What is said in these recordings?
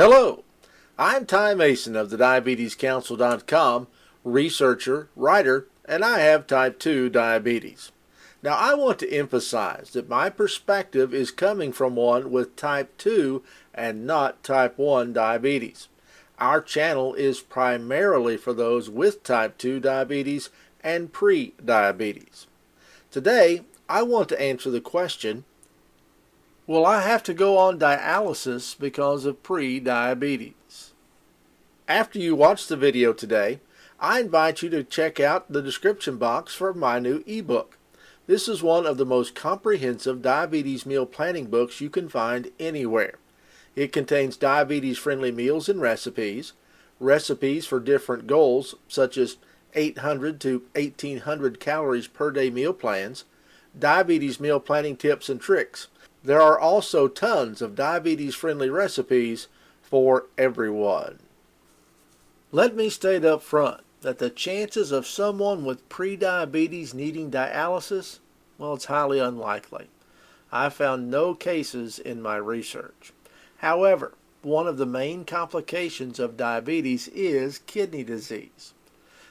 Hello, I'm Ty Mason of the DiabetesCouncil.com, researcher, writer, and I have type 2 diabetes. Now I want to emphasize that my perspective is coming from one with type 2 and not type 1 diabetes. Our channel is primarily for those with type 2 diabetes and pre-diabetes. Today, I want to answer the question, will I have to go on dialysis because of pre-diabetes? After you watch the video today, I invite you to check out the description box for my new ebook. This is one of the most comprehensive diabetes meal planning books you can find anywhere. It contains diabetes-friendly meals and recipes for different goals such as 800 to 1800 calories per day meal plans, diabetes meal planning tips and tricks. There are also tons of diabetes-friendly recipes for everyone. Let me state up front that the chances of someone with pre-diabetes needing dialysis, well, it's highly unlikely. I found no cases in my research. However, one of the main complications of diabetes is kidney disease.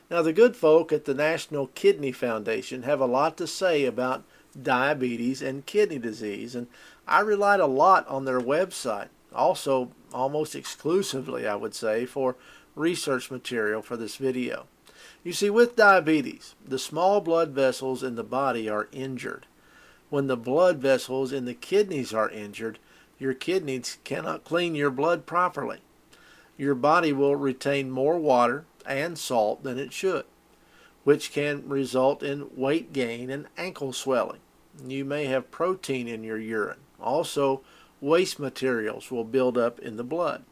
Now, the good folk at the National Kidney Foundation have a lot to say about diabetes and kidney disease, and I relied a lot on their website, also almost exclusively, I would say, for research material for this video. You see, with diabetes, the small blood vessels in the body are injured. When the blood vessels in the kidneys are injured, your kidneys cannot clean your blood properly. Your body will retain more water and salt than it should, which can result in weight gain and ankle swelling. You may have protein in your urine. Also, waste materials will build up in the blood.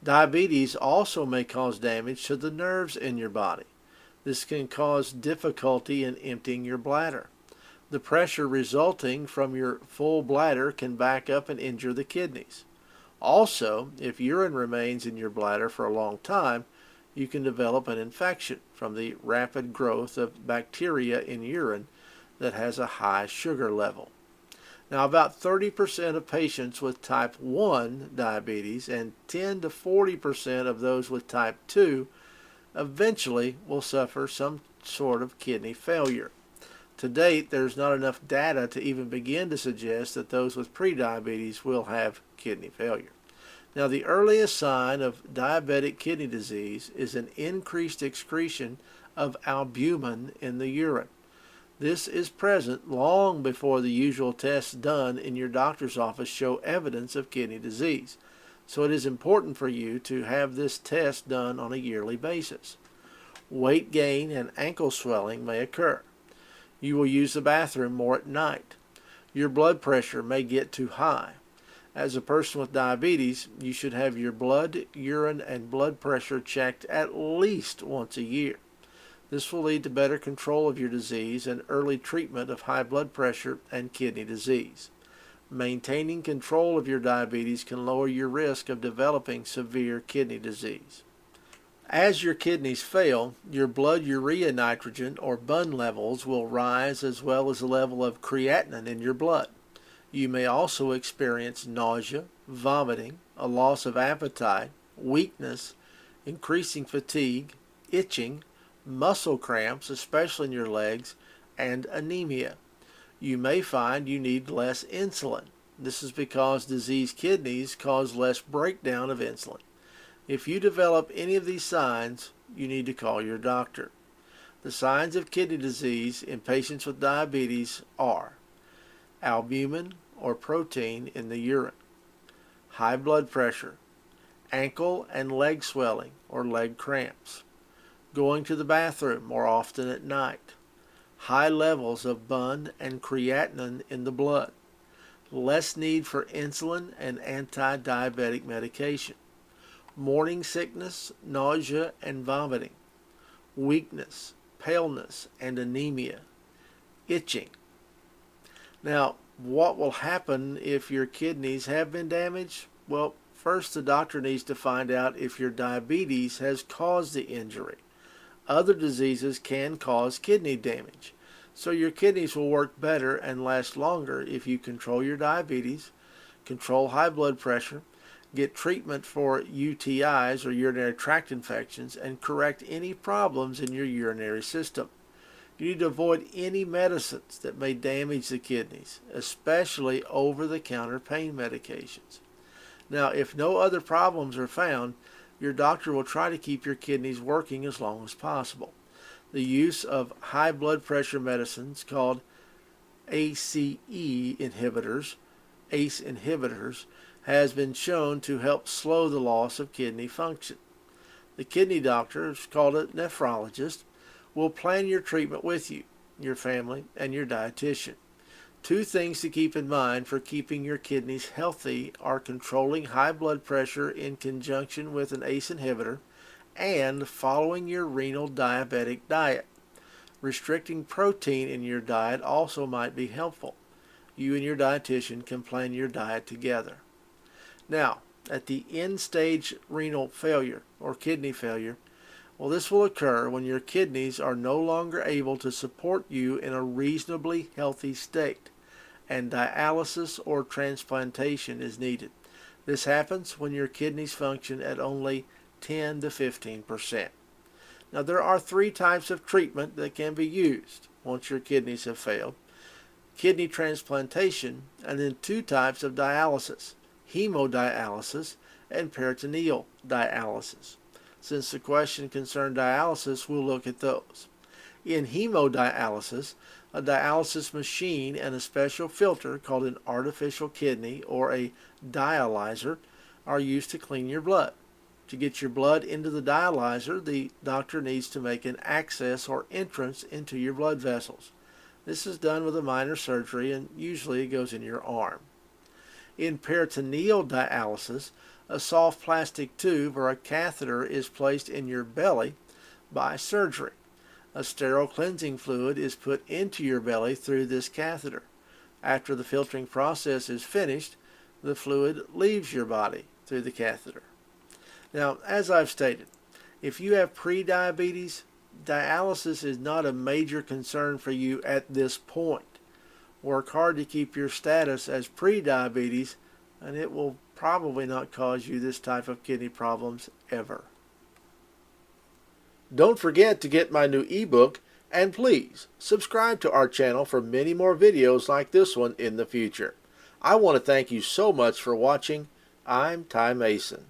Diabetes also may cause damage to the nerves in your body. This can cause difficulty in emptying your bladder. The pressure resulting from your full bladder can back up and injure the kidneys. Also, if urine remains in your bladder for a long time, you can develop an infection from the rapid growth of bacteria in urine that has a high sugar level. Now, about 30% of patients with type 1 diabetes and 10 to 40% of those with type 2 eventually will suffer some sort of kidney failure. To date, there's not enough data to even begin to suggest that those with prediabetes will have kidney failure. Now, the earliest sign of diabetic kidney disease is an increased excretion of albumin in the urine. This is present long before the usual tests done in your doctor's office show evidence of kidney disease. So it is important for you to have this test done on a yearly basis. Weight gain and ankle swelling may occur. You will use the bathroom more at night. Your blood pressure may get too high. As a person with diabetes, you should have your blood, urine, and blood pressure checked at least once a year. This will lead to better control of your disease and early treatment of high blood pressure and kidney disease. Maintaining control of your diabetes can lower your risk of developing severe kidney disease. As your kidneys fail, your blood urea nitrogen or BUN levels will rise, as well as the level of creatinine in your blood. You may also experience nausea, vomiting, a loss of appetite, weakness, increasing fatigue, itching, muscle cramps, especially in your legs, and anemia. You may find you need less insulin. This is because diseased kidneys cause less breakdown of insulin. If you develop any of these signs, you need to call your doctor. The signs of kidney disease in patients with diabetes are albumin or protein in the urine, high blood pressure, ankle and leg swelling or leg cramps, going to the bathroom more often at night, high levels of BUN and creatinine in the blood, less need for insulin and anti-diabetic medication, morning sickness, nausea and vomiting, weakness, paleness and anemia, itching. Now, what will happen if your kidneys have been damaged? Well, first the doctor needs to find out if your diabetes has caused the injury. Other diseases can cause kidney damage, so your kidneys will work better and last longer if you control your diabetes, control high blood pressure, get treatment for UTIs or urinary tract infections, and correct any problems in your urinary system. You need to avoid any medicines that may damage the kidneys, especially over-the-counter pain medications. Now, if no other problems are found, your doctor will try to keep your kidneys working as long as possible. The use of high blood pressure medicines called ACE inhibitors, has been shown to help slow the loss of kidney function. The kidney doctor, is called a nephrologist, will plan your treatment with you, your family, and your dietitian. Two things to keep in mind for keeping your kidneys healthy are controlling high blood pressure in conjunction with an ACE inhibitor and following your renal diabetic diet. Restricting protein in your diet also might be helpful. You and your dietitian can plan your diet together. Now, at the end-stage renal failure or kidney failure, well, this will occur when your kidneys are no longer able to support you in a reasonably healthy state, and dialysis or transplantation is needed. This happens when your kidneys function at only 10 to 15%. Now, there are three types of treatment that can be used once your kidneys have failed: kidney transplantation, and then two types of dialysis: hemodialysis and peritoneal dialysis. Since the question concerned dialysis, we'll look at those. In hemodialysis, a dialysis machine and a special filter called an artificial kidney or a dialyzer are used to clean your blood. To get your blood into the dialyzer, the doctor needs to make an access or entrance into your blood vessels. This is done with a minor surgery, and usually it goes in your arm. In peritoneal dialysis, a soft plastic tube or a catheter is placed in your belly by surgery. A sterile cleansing fluid is put into your belly through this catheter. After the filtering process is finished, the fluid leaves your body through the catheter. Now, as I've stated, if you have prediabetes, dialysis is not a major concern for you at this point. Work hard to keep your status as prediabetes, and it will probably not cause you this type of kidney problems ever. Don't forget to get my new ebook, and please subscribe to our channel for many more videos like this one in the future. I want to thank you so much for watching. I'm Ty Mason.